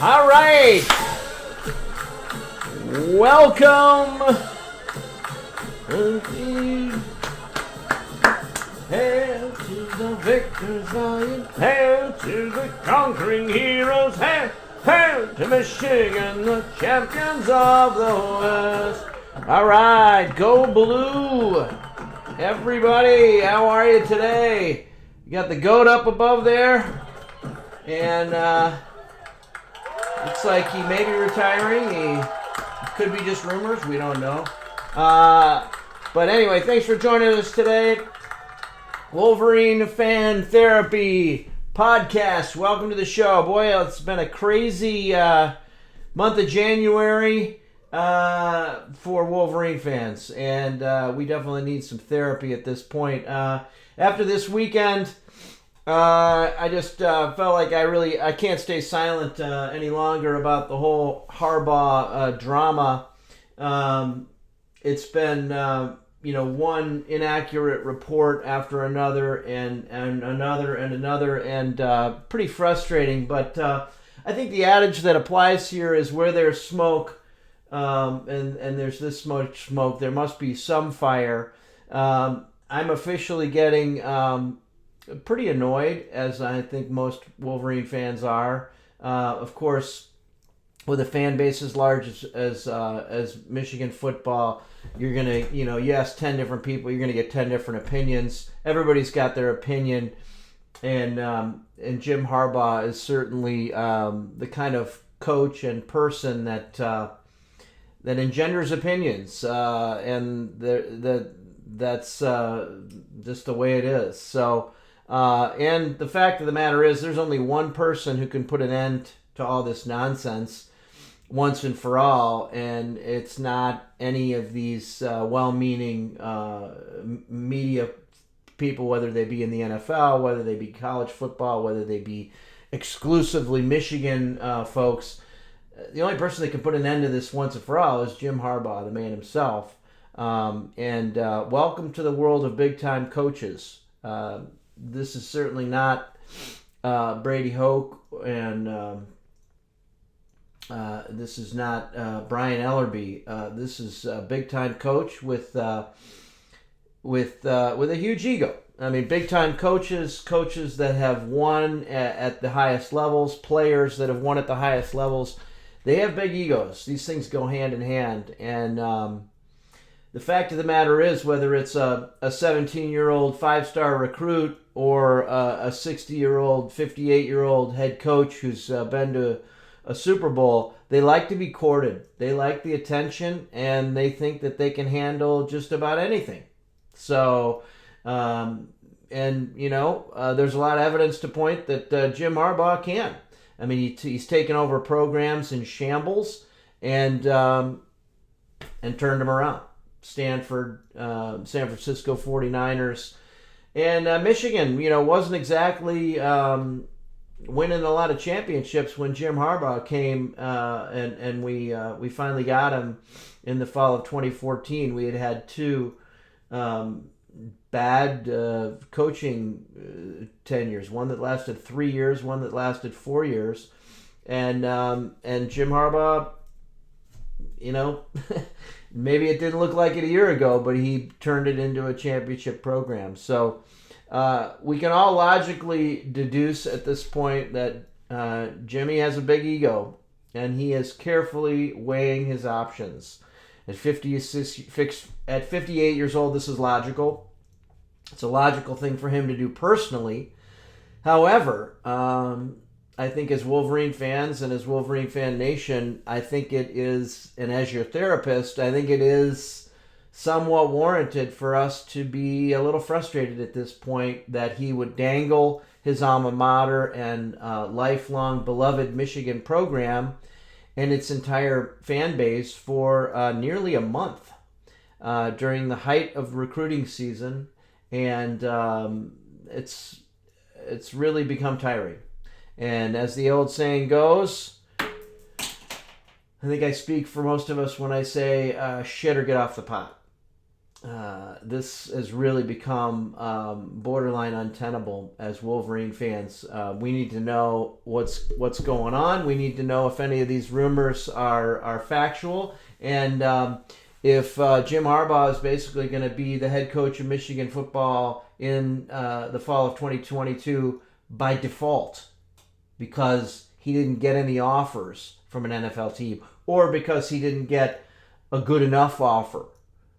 All right. Welcome. Hail to the victors, lion. Hail to the conquering heroes. Hail, hail to Michigan, the champions of the West. All right, go blue. Everybody, how are you today? You got the goat up above there. And looks like he may be retiring. He could be just rumors. We don't know. But anyway, thanks for joining us today. Wolverine Fan Therapy podcast. Welcome to the show. Boy, it's been a crazy month of January for Wolverine fans. And we definitely need some therapy at this point. After this weekend, I just felt like I can't stay silent any longer about the whole Harbaugh drama. It's been one inaccurate report after another and another and another, and pretty frustrating. But I think the adage that applies here is where there's smoke, and there's this much smoke, there must be some fire. I'm officially getting pretty annoyed, as I think most Wolverine fans are. Of course, with a fan base as large as Michigan football, you're gonna, you ask 10 different people, you're gonna get 10 different opinions. Everybody's got their opinion, and Jim Harbaugh is certainly the kind of coach and person that engenders opinions, and that's just the way it is. So. And the fact of the matter is, there's only one person who can put an end to all this nonsense once and for all, and it's not any of these well-meaning media people, whether they be in the NFL, whether they be college football, whether they be exclusively Michigan folks. The only person that can put an end to this once and for all is Jim Harbaugh, the man himself. And welcome to the world of big-time coaches. This is certainly not Brady Hoke, and this is not Brian Ellerby. This is a big-time coach with a huge ego. I mean, big-time coaches that have won at the highest levels, players that have won at the highest levels, they have big egos. These things go hand in hand, and the fact of the matter is, whether it's a 17-year-old five-star recruit or a 60-year-old, 58-year-old head coach who's been to a Super Bowl, they like to be courted. They like the attention, and they think that they can handle just about anything. So, there's a lot of evidence to point that Jim Harbaugh can. I mean, he's taken over programs in shambles and turned them around. Stanford, San Francisco 49ers, and Michigan, wasn't exactly winning a lot of championships when Jim Harbaugh came, and we finally got him in the fall of 2014. We had two bad coaching tenures, one that lasted 3 years, one that lasted 4 years, and Jim Harbaugh, maybe it didn't look like it a year ago, but he turned it into a championship program. So we can all logically deduce at this point that Jimmy has a big ego, and he is carefully weighing his options. At 58 years old, this is logical. It's a logical thing for him to do personally. However, I think as Wolverine fans and as Wolverine Fan Nation, I think it is, and as your therapist, I think it is somewhat warranted for us to be a little frustrated at this point that he would dangle his alma mater and lifelong beloved Michigan program and its entire fan base for nearly a month during the height of recruiting season, and it's really become tiring. And as the old saying goes, I think I speak for most of us when I say shit or get off the pot. this has really become borderline untenable as Wolverine fans. We need to know what's going on. We need to know if any of these rumors are factual, and if Jim Harbaugh is basically going to be the head coach of Michigan football in the fall of 2022 by default, because he didn't get any offers from an NFL team, or because he didn't get a good enough offer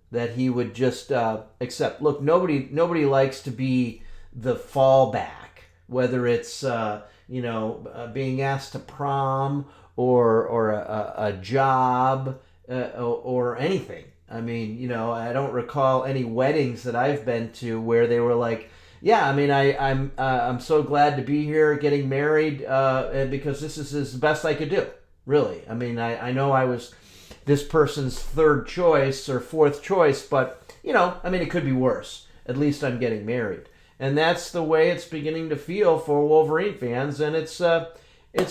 that he would just accept. Look, nobody likes to be the fallback, whether it's being asked to prom or a job or anything. I mean, I don't recall any weddings that I've been to where they were like, yeah, I mean, I'm so glad to be here, getting married, because this is the best I could do. Really, I mean, I know I was this person's third choice or fourth choice, but I mean, it could be worse. At least I'm getting married, and that's the way it's beginning to feel for Wolverine fans, and it's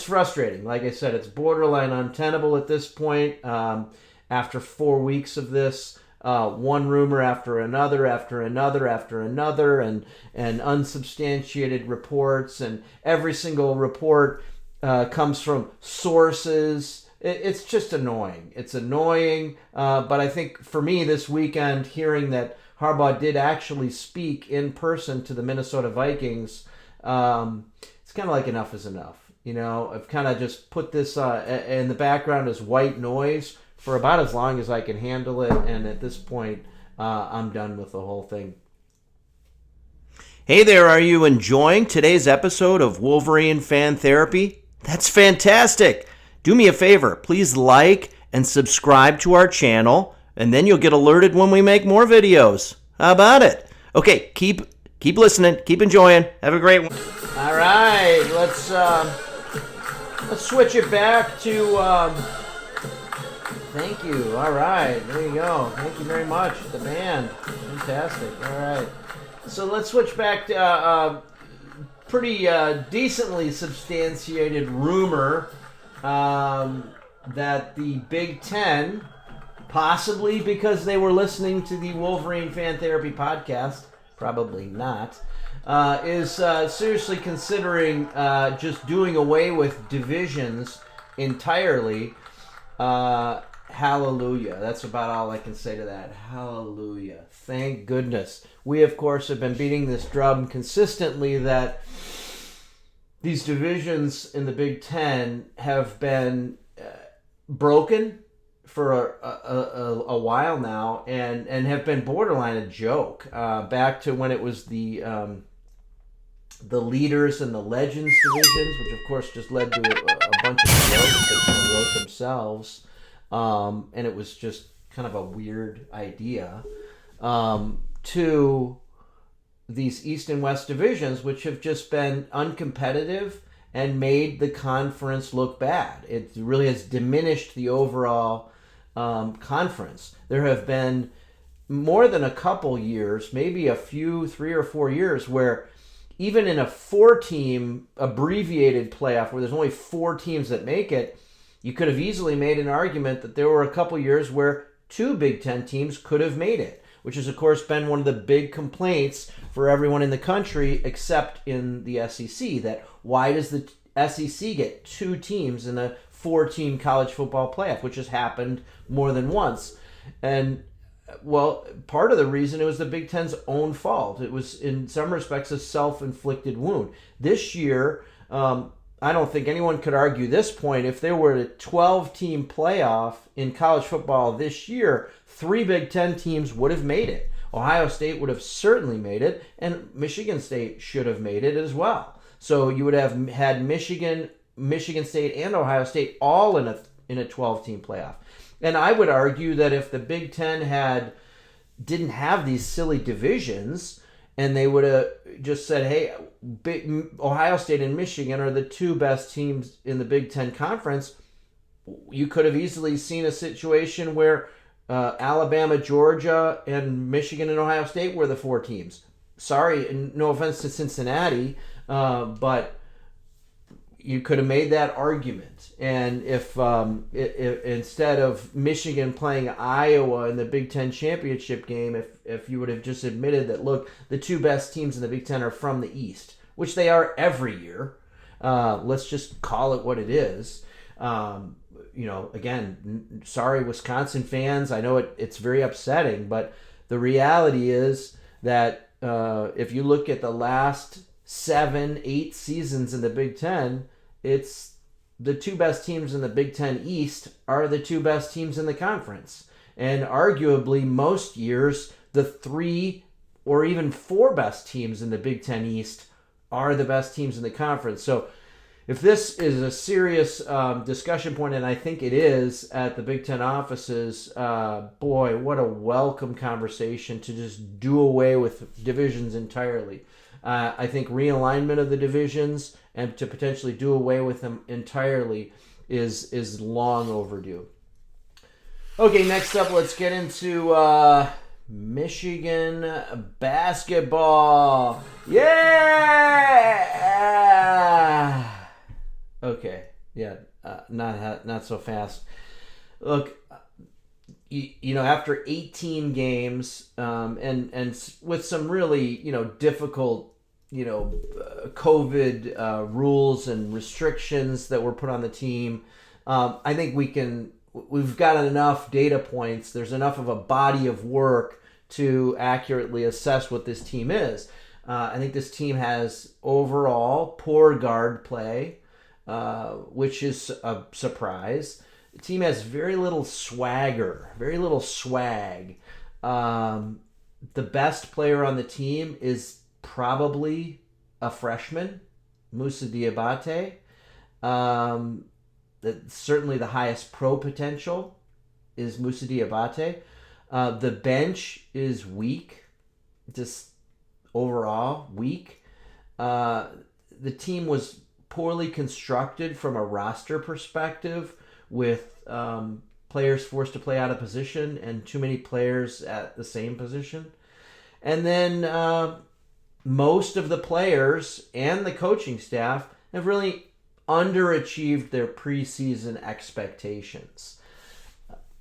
frustrating. Like I said, it's borderline untenable at this point. After 4 weeks of this. One rumor after another, and unsubstantiated reports, and every single report comes from sources. It's just annoying. It's annoying, but I think for me this weekend, hearing that Harbaugh did actually speak in person to the Minnesota Vikings, it's kind of like enough is enough. I've kind of just put this in the background as white noise for about as long as I can handle it, and at this point, I'm done with the whole thing. Hey there, are you enjoying today's episode of Wolverine Fan Therapy? That's fantastic! Do me a favor, please like and subscribe to our channel, and then you'll get alerted when we make more videos. How about it? Okay, keep listening, keep enjoying. Have a great one. All right, let's switch it back to. Thank you. All right. There you go. Thank you very much. The band. Fantastic. All right. So let's switch back to pretty decently substantiated rumor that the Big Ten, possibly because they were listening to the Wolverine Fan Therapy podcast, probably not, is seriously considering just doing away with divisions entirely. Hallelujah. That's about all I can say to that. Hallelujah. Thank goodness. We, of course, have been beating this drum consistently that these divisions in the Big Ten have been broken for a while now and have been borderline a joke. Back to when it was the leaders and the legends divisions, which, of course, just led to a bunch of jokes that kind of wrote themselves. And it was just kind of a weird idea, to these East and West divisions, which have just been uncompetitive and made the conference look bad. It really has diminished the overall conference. There have been more than a couple years, maybe a few, 3 or 4 years, where even in a 4-team abbreviated playoff where there's only 4 teams that make it, you could have easily made an argument that there were a couple years where 2 Big Ten teams could have made it, which has, of course, been one of the big complaints for everyone in the country except in the SEC, that why does the SEC get 2 teams in a 4-team college football playoff, which has happened more than once. And, well, part of the reason it was the Big Ten's own fault. It was, in some respects, a self-inflicted wound. This year, I don't think anyone could argue this point. If there were a 12-team playoff in college football this year, 3 Big Ten teams would have made it. Ohio State would have certainly made it, and Michigan State should have made it as well. So you would have had Michigan State, and Ohio State all in a 12-team playoff. And I would argue that if the Big Ten didn't have these silly divisions, and they would have just said, hey, Ohio State and Michigan are the 2 best teams in the Big Ten Conference, you could have easily seen a situation where Alabama, Georgia, and Michigan and Ohio State were the 4 teams. Sorry, no offense to Cincinnati, but you could have made that argument. And if instead of Michigan playing Iowa in the Big Ten championship game, if you would have just admitted that, look, the two best teams in the Big Ten are from the East, which they are every year. Let's just call it what it is. Again, sorry, Wisconsin fans. I know it's very upsetting, but the reality is that if you look at the last 7-8 seasons in the Big Ten, it's the two best teams in the Big Ten East are the two best teams in the conference. And arguably most years, the 3 or even 4 best teams in the Big Ten East are the best teams in the conference. So if this is a serious discussion point, and I think it is at the Big Ten offices, boy, what a welcome conversation to just do away with divisions entirely. I think realignment of the divisions and to potentially do away with them entirely is long overdue. Okay, next up, let's get into Michigan basketball. Yeah! Okay, yeah, not so fast. Look, after 18 games, and with some really, difficult, COVID rules and restrictions that were put on the team, I think we've got enough data points. There's enough of a body of work to accurately assess what this team is. I think this team has overall poor guard play, which is a surprise. The team has very little swagger, very little swag. The best player on the team is probably a freshman, Moussa Diabate. Certainly the highest pro potential is Moussa Diabate. The bench is weak, just overall weak. The team was poorly constructed from a roster perspective, with players forced to play out of position and too many players at the same position. And then most of the players and the coaching staff have really underachieved their preseason expectations.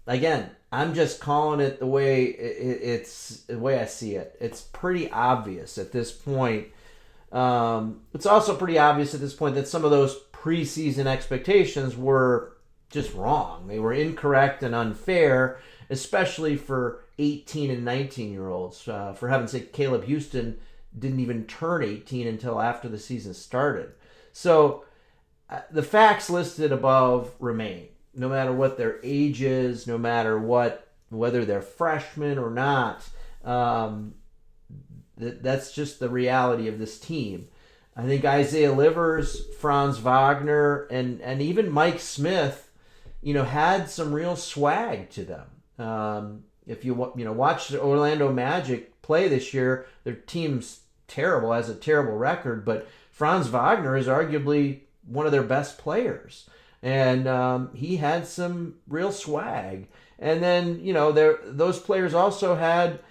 Again, I'm just calling it the way it's the way I see it. It's pretty obvious at this point. It's also pretty obvious at this point that some of those preseason expectations were just wrong. They were incorrect and unfair, especially for 18 and 19-year-olds. For heaven's sake, Caleb Houston didn't even turn 18 until after the season started. So the facts listed above remain, no matter what their age is, no matter whether they're freshmen or not. That's just the reality of this team. I think Isaiah Livers, Franz Wagner, and even Mike Smith, had some real swag to them. If you watch the Orlando Magic play this year, their team's terrible, has a terrible record, but Franz Wagner is arguably one of their best players, and he had some real swag. And then those players also had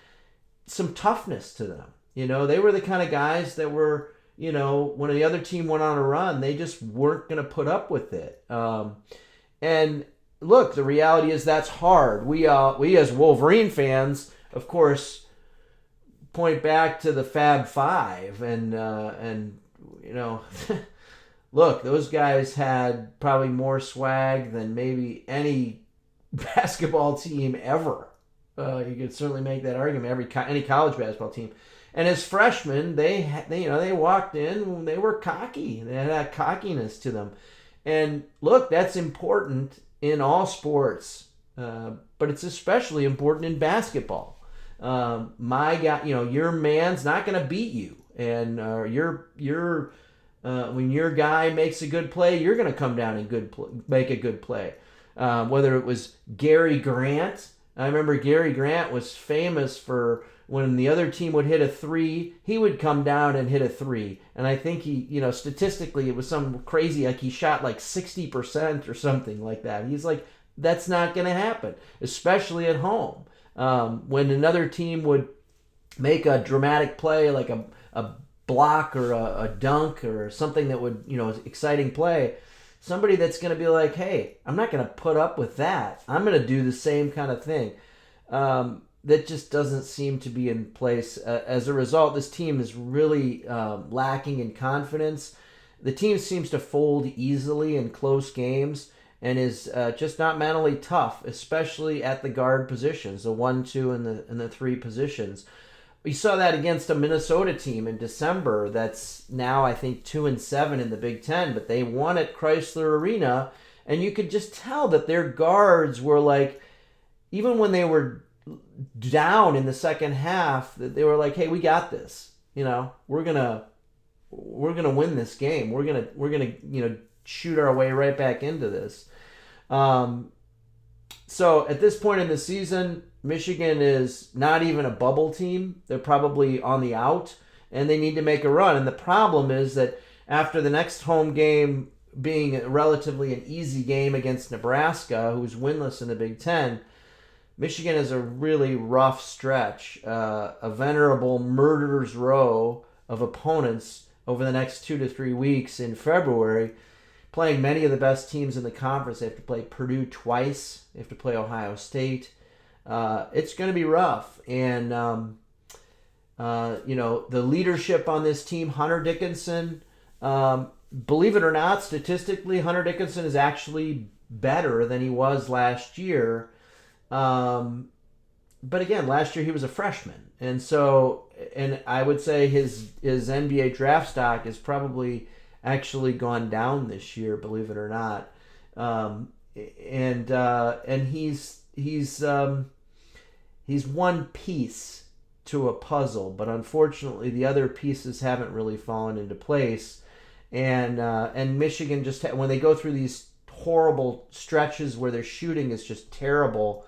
some toughness to them. They were the kind of guys that were, when the other team went on a run, they just weren't going to put up with it. And look, the reality is that's hard. We as Wolverine fans, of course, point back to the Fab Five, and look, those guys had probably more swag than maybe any basketball team ever. You could certainly make that argument. Any college basketball team. And as freshmen, they walked in, they were cocky. They had that cockiness to them. And look, that's important in all sports, but it's especially important in basketball. My guy, your man's not going to beat you, and when your guy makes a good play, you're going to come down and make a good play. Whether it was Gary Grant, I remember Gary Grant was famous for when the other team would hit a three, he would come down and hit a three. And I think he, statistically, it was some crazy, like he shot like 60% or something like that. He's like, that's not going to happen, especially at home. When another team would make a dramatic play, like a block or a dunk or something that would, exciting play. Somebody that's going to be like, hey, I'm not going to put up with that. I'm going to do the same kind of thing. That just doesn't seem to be in place. As a result, this team is really lacking in confidence. The team seems to fold easily in close games and is just not mentally tough, especially at the guard positions, the 1, 2, and the 3 positions. We saw that against a Minnesota team in December that's now, I think, 2-7 in the Big Ten, but they won at Chrysler Arena, and you could just tell that their guards were like, even when they were down in the second half, that they were like, hey, we got this. We're gonna win this game. We're gonna shoot our way right back into this. So at this point in the season, Michigan is not even a bubble team. They're probably on the out, and they need to make a run. And the problem is that after the next home game being relatively an easy game against Nebraska, who's winless in the Big Ten, Michigan is a really rough stretch, a venerable murderer's row of opponents over the next 2 to 3 weeks in February, playing many of the best teams in the conference. They have to play Purdue twice. They have to play Ohio State. It's going to be rough. And, the leadership on this team, Hunter Dickinson, believe it or not, statistically, Hunter Dickinson is actually better than he was last year. But again, last year he was a freshman. And I would say his NBA draft stock is probably actually gone down this year, believe it or not. And he's one piece to a puzzle, but unfortunately the other pieces haven't really fallen into place. And Michigan just when they go through these horrible stretches where their shooting is just terrible,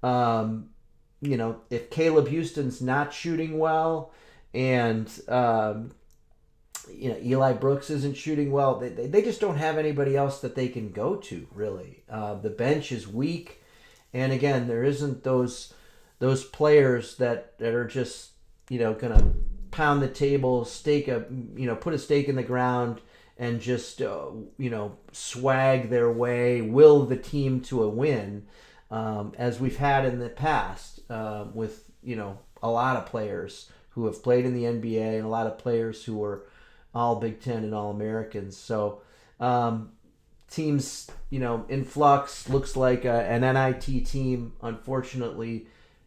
if Caleb Houston's not shooting well and Eli Brooks isn't shooting well, they just don't have anybody else that they can go to, really. The bench is weak, and again, there isn't those players that are just gonna pound the table, put a stake in the ground and just swag their way, will the team to a win, as we've had in the past with a lot of players who have played in the NBA and a lot of players who were all Big Ten and all Americans. So teams in flux. Looks like an NIT team unfortunately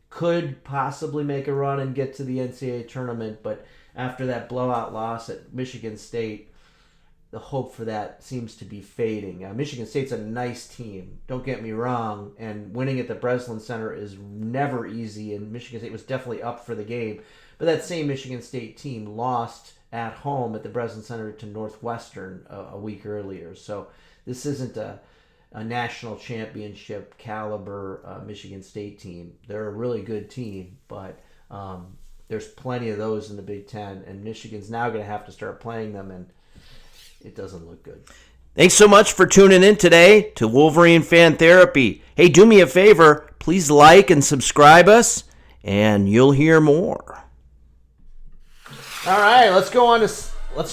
could possibly make a run and get to the NCAA tournament, but after that blowout loss at Michigan State, the hope for that seems to be fading. Michigan State's a nice team, don't get me wrong, and winning at the Breslin Center is never easy, and Michigan State was definitely up for the game. But that same Michigan State team lost at home at the Breslin Center to Northwestern a week earlier. So this isn't a national championship caliber Michigan State team. They're a really good team, but there's plenty of those in the Big Ten, and Michigan's now going to have to start playing them, and it doesn't look good. Thanks so much for tuning in today to Wolverine Fan Therapy. Hey, do me a favor. Please like and subscribe us, and you'll hear more. All right, let's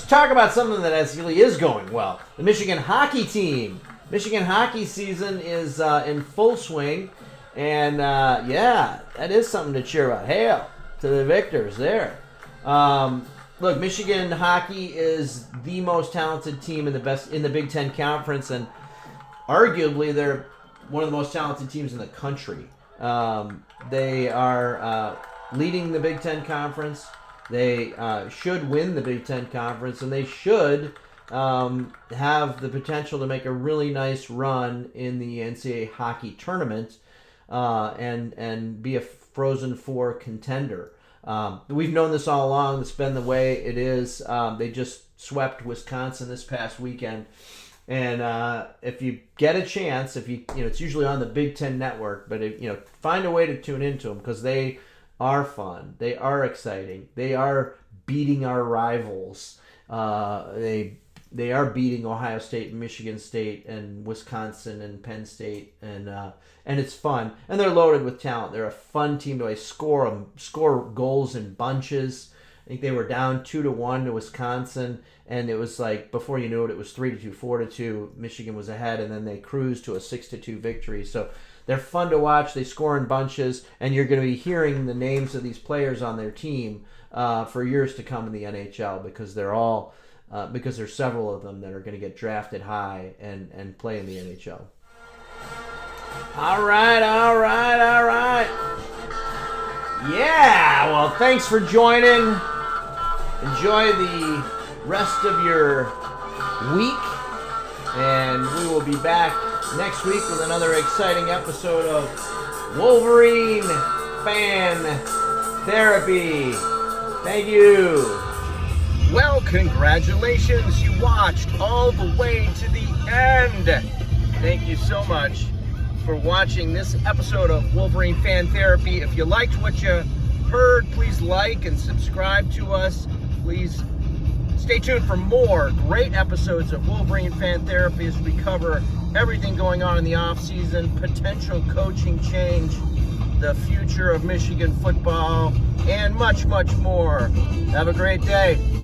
talk about something that actually is going well. The Michigan hockey team. Michigan hockey season is in full swing, and that is something to cheer about. Hail to the victors there. Look, Michigan hockey is the most talented team in the Big Ten Conference, and arguably they're one of the most talented teams in the country. They are leading the Big Ten Conference. They should win the Big Ten Conference, and they should have the potential to make a really nice run in the NCAA hockey tournament and be a Frozen Four contender. We've known this all along. It's been the way it is. They just swept Wisconsin this past weekend. And if you get a chance, it's usually on the Big Ten Network, but find a way to tune into them because they are fun. They are exciting. They are beating our rivals. They are beating Ohio State and Michigan State and Wisconsin and Penn State, and it's fun. And they're loaded with talent. They're a fun team to score goals in bunches. think they were down 2-1 to Wisconsin, and it was like before you knew it, it was 3-2, 4-2. Michigan was ahead, and then they cruised to a 6-2 victory. So they're fun to watch. They score in bunches, and you're going to be hearing the names of these players on their team for years to come in the NHL because they're all because there's several of them that are going to get drafted high and play in the NHL. All right. Yeah, well, thanks for joining. Enjoy the rest of your week, and we will be back next week with another exciting episode of Wolverine Fan Therapy. Thank you. Well, congratulations. You watched all the way to the end. Thank you so much for watching this episode of Wolverine Fan Therapy. If you liked what you heard, please like and subscribe to us. Please stay tuned for more great episodes of Wolverine Fan Therapy as we cover everything going on in the off-season, potential coaching change, the future of Michigan football, and much, much more. Have a great day.